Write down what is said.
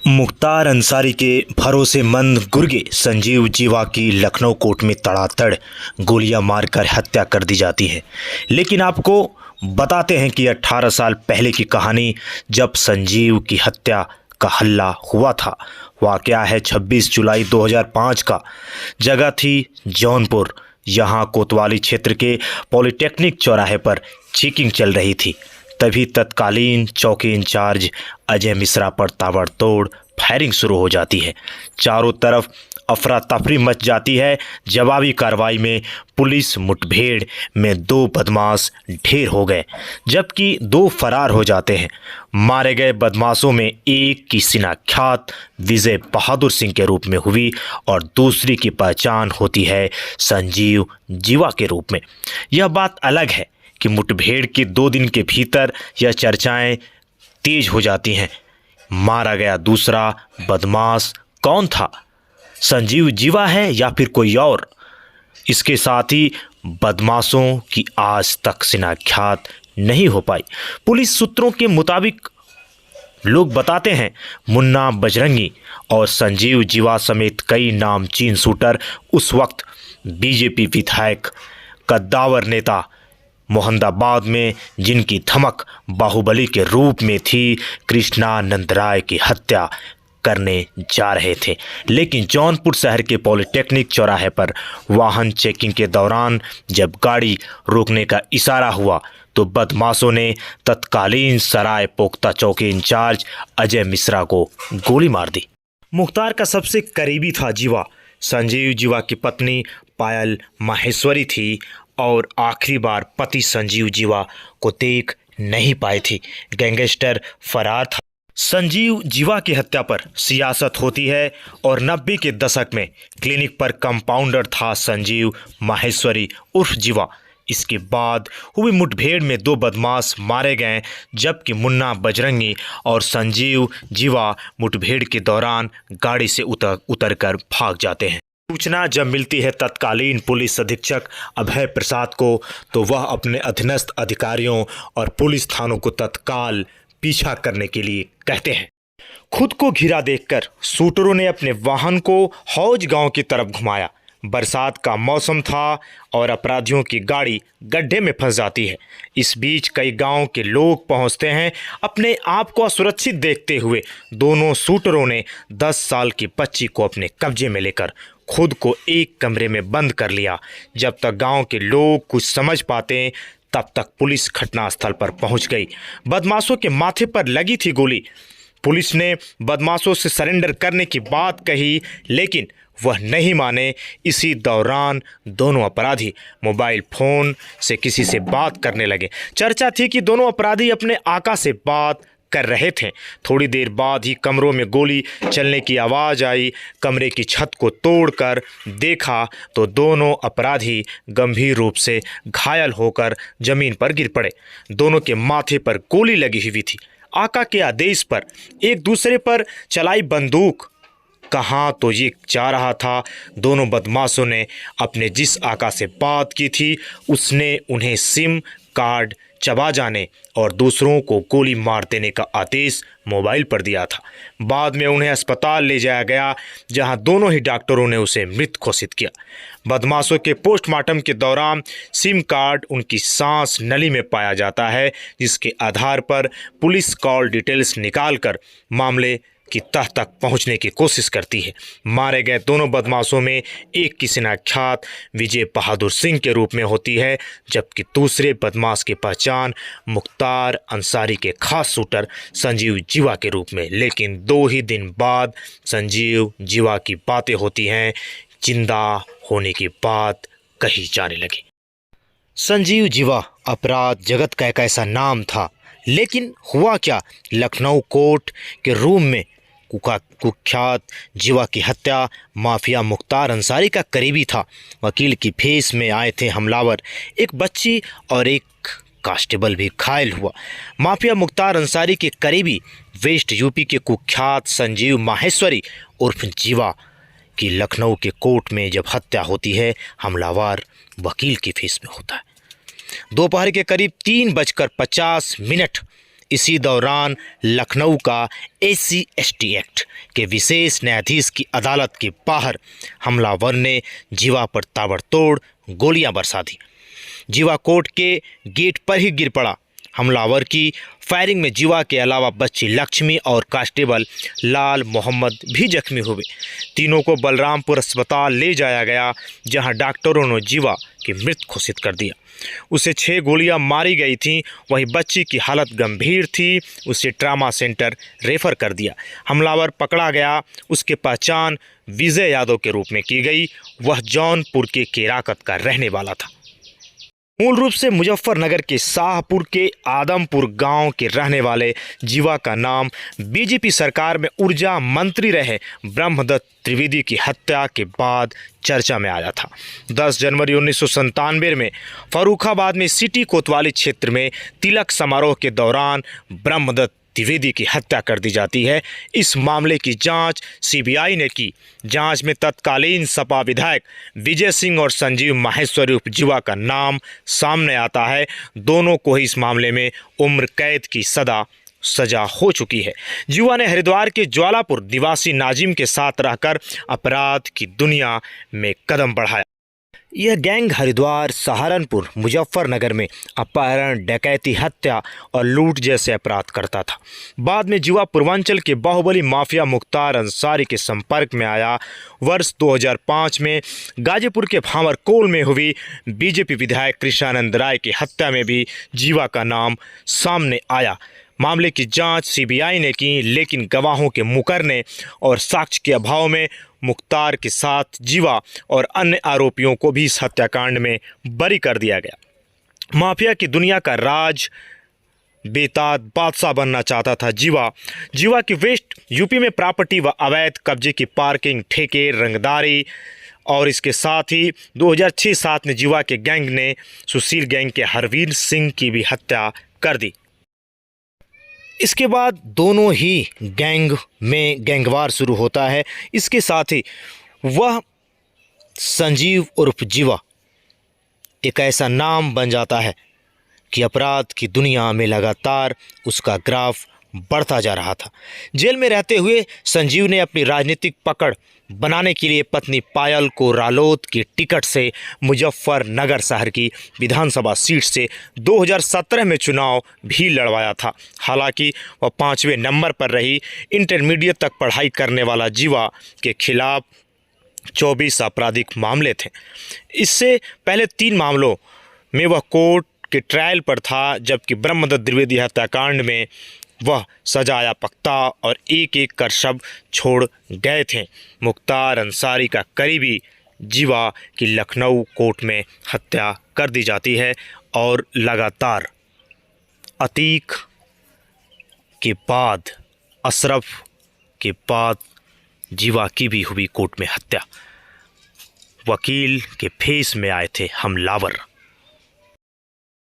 मुख्तार अंसारी के भरोसेमंद गुर्गे संजीव जीवा की लखनऊ कोर्ट में तड़ातड़ गोलियां मारकर हत्या कर दी जाती है। लेकिन आपको बताते हैं कि 18 साल पहले की कहानी, जब संजीव की हत्या का हल्ला हुआ था। वाकया है 26 जुलाई 2005 का। जगह थी जौनपुर। यहाँ कोतवाली क्षेत्र के पॉलिटेक्निक चौराहे पर चेकिंग चल रही थी। तभी तत्कालीन चौकी इंचार्ज अजय मिश्रा पर ताबड़तोड़ फायरिंग शुरू हो जाती है। चारों तरफ अफरा तफरी मच जाती है। जवाबी कार्रवाई में पुलिस मुठभेड़ में 2 बदमाश ढेर हो गए, जबकि 2 फरार हो जाते हैं। मारे गए बदमाशों में एक की शिनाख्यात विजय बहादुर सिंह के रूप में हुई और दूसरी की पहचान होती है संजीव जीवा के रूप में। यह बात अलग है कि मुठभेड़ के 2 दिन के भीतर यह चर्चाएं तेज हो जाती हैं। मारा गया दूसरा बदमाश कौन था? संजीव जीवा है या फिर कोई और? इसके साथ ही बदमाशों की आज तक शिनाख्यात नहीं हो पाई। पुलिस सूत्रों के मुताबिक लोग बताते हैं मुन्ना बजरंगी और संजीव जीवा समेत कई नामचीन शूटर उस वक्त बीजेपी विधायक, कद्दावर नेता मोहम्मदाबाद में, जिनकी धमक बाहुबली के रूप में थी, कृष्णानंद राय की हत्या करने जा रहे थे। लेकिन जौनपुर शहर के पॉलिटेक्निक चौराहे पर वाहन चेकिंग के दौरान जब गाड़ी रोकने का इशारा हुआ तो बदमाशों ने तत्कालीन सराय पोख्ता चौकी इंचार्ज अजय मिश्रा को गोली मार दी। मुख्तार का सबसे करीबी था जीवा। संजीव जीवा की पत्नी पायल माहेश्वरी थी और आखिरी बार पति संजीव जीवा को देख नहीं पाई थी। गैंगस्टर फरार था। संजीव जीवा की हत्या पर सियासत होती है और 90 के दशक में क्लिनिक पर कंपाउंडर था संजीव माहेश्वरी उर्फ जीवा। इसके बाद हुई मुठभेड़ में 2 बदमाश मारे गए, जबकि मुन्ना बजरंगी और संजीव जीवा मुठभेड़ के दौरान गाड़ी से उतरकर भाग जाते हैं। सूचना जब मिलती है तत्कालीन पुलिस अधीक्षक अभय प्रसाद को, तो वह अपने अधीनस्थ अधिकारियों और पुलिस थानों को तत्काल पीछा करने के लिए कहते हैं। खुद को घिरा देखकर शूटरों ने अपने वाहन को हौज गांव की तरफ घुमाया। बरसात का मौसम था और अपराधियों की गाड़ी गड्ढे में फंस जाती है। इस बीच कई गांव के लोग पहुंचते हैं। अपने आप को असुरक्षित देखते हुए दोनों शूटरों ने 10 साल की बच्ची को अपने कब्जे में लेकर खुद को एक कमरे में बंद कर लिया। जब तक गांव के लोग कुछ समझ पाते तब तक पुलिस घटनास्थल पर पहुंच गई। बदमाशों के माथे पर लगी थी गोली। पुलिस ने बदमाशों से सरेंडर करने की बात कही, लेकिन वह नहीं माने। इसी दौरान दोनों अपराधी मोबाइल फ़ोन से किसी से बात करने लगे। चर्चा थी कि दोनों अपराधी अपने आका से बात कर रहे थे। थोड़ी देर बाद ही कमरों में गोली चलने की आवाज़ आई। कमरे की छत को तोड़कर देखा तो दोनों अपराधी गंभीर रूप से घायल होकर जमीन पर गिर पड़े। दोनों के माथे पर गोली लगी हुई थी। आका के आदेश पर एक दूसरे पर चलाई बंदूक कहाँ तो ये जा रहा था। दोनों बदमाशों ने अपने जिस आका से बात की थी उसने उन्हें सिम कार्ड चबा जाने और दूसरों को गोली मार देने का आदेश मोबाइल पर दिया था। बाद में उन्हें अस्पताल ले जाया गया, जहां दोनों ही डॉक्टरों ने उसे मृत घोषित किया। बदमाशों के पोस्टमार्टम के दौरान सिम कार्ड उनकी सांस नली में पाया जाता है, जिसके आधार पर पुलिस कॉल डिटेल्स निकालकर मामले की तह तक पहुंचने की कोशिश करती है। मारे गए दोनों बदमाशों में एक की शिनाख्यात विजय बहादुर सिंह के रूप में होती है, जबकि दूसरे बदमाश की पहचान मुख्तार अंसारी के खास शूटर संजीव जीवा के रूप में। लेकिन 2 ही दिन बाद संजीव जीवा की बातें होती हैं। जिंदा होने की बात कही जाने लगी। संजीव जीवा अपराध जगत का एक ऐसा नाम था, लेकिन हुआ क्या? लखनऊ कोर्ट के रूम में कुख्यात जीवा की हत्या माफिया मुख्तार अंसारी का करीबी था। वकील की भेष में आए थे हमलावर। एक बच्ची और एक कांस्टेबल भी घायल हुआ। माफिया मुख्तार अंसारी के करीबी वेस्ट यूपी के कुख्यात संजीव माहेश्वरी उर्फ जीवा की लखनऊ के कोर्ट में जब हत्या होती है, हमलावर वकील की भेष में होता है। दोपहर के करीब 3:50 इसी दौरान लखनऊ का SC/ST एक्ट के विशेष न्यायाधीश की अदालत के बाहर हमलावर ने जीवा पर ताबड़तोड़ गोलियां बरसा दी। जीवा कोर्ट के गेट पर ही गिर पड़ा। हमलावर की फायरिंग में जीवा के अलावा बच्ची लक्ष्मी और कांस्टेबल लाल मोहम्मद भी जख्मी हुए। तीनों को बलरामपुर अस्पताल ले जाया गया, जहां डॉक्टरों ने जीवा की मृत घोषित कर दिया। उसे 6 गोलियां मारी गई थीं। वहीं बच्ची की हालत गंभीर थी, उसे ट्रामा सेंटर रेफर कर दिया। हमलावर पकड़ा गया। उसकी पहचान विजय यादव के रूप में की गई। वह जौनपुर के केराकत का रहने वाला था। मूल रूप से मुजफ्फरनगर के शाहपुर के आदमपुर गांव के रहने वाले जीवा का नाम बीजेपी सरकार में ऊर्जा मंत्री रहे ब्रह्मदत्त त्रिवेदी की हत्या के बाद चर्चा में आया था। 10 जनवरी 1997 में फर्रुखाबाद में सिटी कोतवाली क्षेत्र में तिलक समारोह के दौरान ब्रह्मदत्त त्रिवेदी की हत्या कर दी जाती है। इस मामले की जांच सीबीआई ने की। जांच में तत्कालीन सपा विधायक विजय सिंह और संजीव माहेश्वरी उर्फ जीवा का नाम सामने आता है। दोनों को ही इस मामले में उम्र कैद की सजा हो चुकी है। जीवा ने हरिद्वार के ज्वालापुर निवासी नाजिम के साथ रहकर अपराध की दुनिया में कदम बढ़ाया। यह गैंग हरिद्वार, सहारनपुर, मुजफ्फरनगर में अपहरण, डकैती, हत्या और लूट जैसे अपराध करता था। बाद में जीवा पूर्वांचल के बाहुबली माफिया मुख्तार अंसारी के संपर्क में आया। वर्ष 2005 में गाजीपुर के भांवरकोल में हुई बीजेपी विधायक कृष्णानंद राय की हत्या में भी जीवा का नाम सामने आया। मामले की जांच सीबीआई ने की, लेकिन गवाहों के मुकरने और साक्ष्य के अभाव में मुख्तार के साथ जीवा और अन्य आरोपियों को भी इस हत्याकांड में बरी कर दिया गया। माफिया की दुनिया का राज बेताज बादशाह बनना चाहता था जीवा की वेस्ट यूपी में प्रॉपर्टी व अवैध कब्जे की पार्किंग, ठेके, रंगदारी और इसके साथ ही 2006-07 में जीवा के गैंग ने सुशील गैंग के हरवीर सिंह की भी हत्या कर दी। इसके बाद दोनों ही गैंग में गैंगवार शुरू होता है। इसके साथ ही वह संजीव उर्फ जीवा एक ऐसा नाम बन जाता है कि अपराध की दुनिया में लगातार उसका ग्राफ बढ़ता जा रहा था। जेल में रहते हुए संजीव ने अपनी राजनीतिक पकड़ बनाने के लिए पत्नी पायल को रालोद की टिकट से मुजफ्फरनगर शहर की विधानसभा सीट से 2017 में चुनाव भी लड़वाया था। हालांकि वह 5वें नंबर पर रही। इंटरमीडिएट तक पढ़ाई करने वाला जीवा के खिलाफ 24 आपराधिक मामले थे। इससे पहले 3 मामलों में वह कोर्ट के ट्रायल पर था, जबकि ब्रह्मदत्त त्रिवेदी हत्याकांड में वह सजाया पकता और एक एक कर शव छोड़ गए थे। मुख्तार अंसारी का करीबी जीवा की लखनऊ कोर्ट में हत्या कर दी जाती है और लगातार अतीक के बाद, अशरफ के बाद जीवा की भी हुई कोर्ट में हत्या। वकील के फेस में आए थे हमलावर।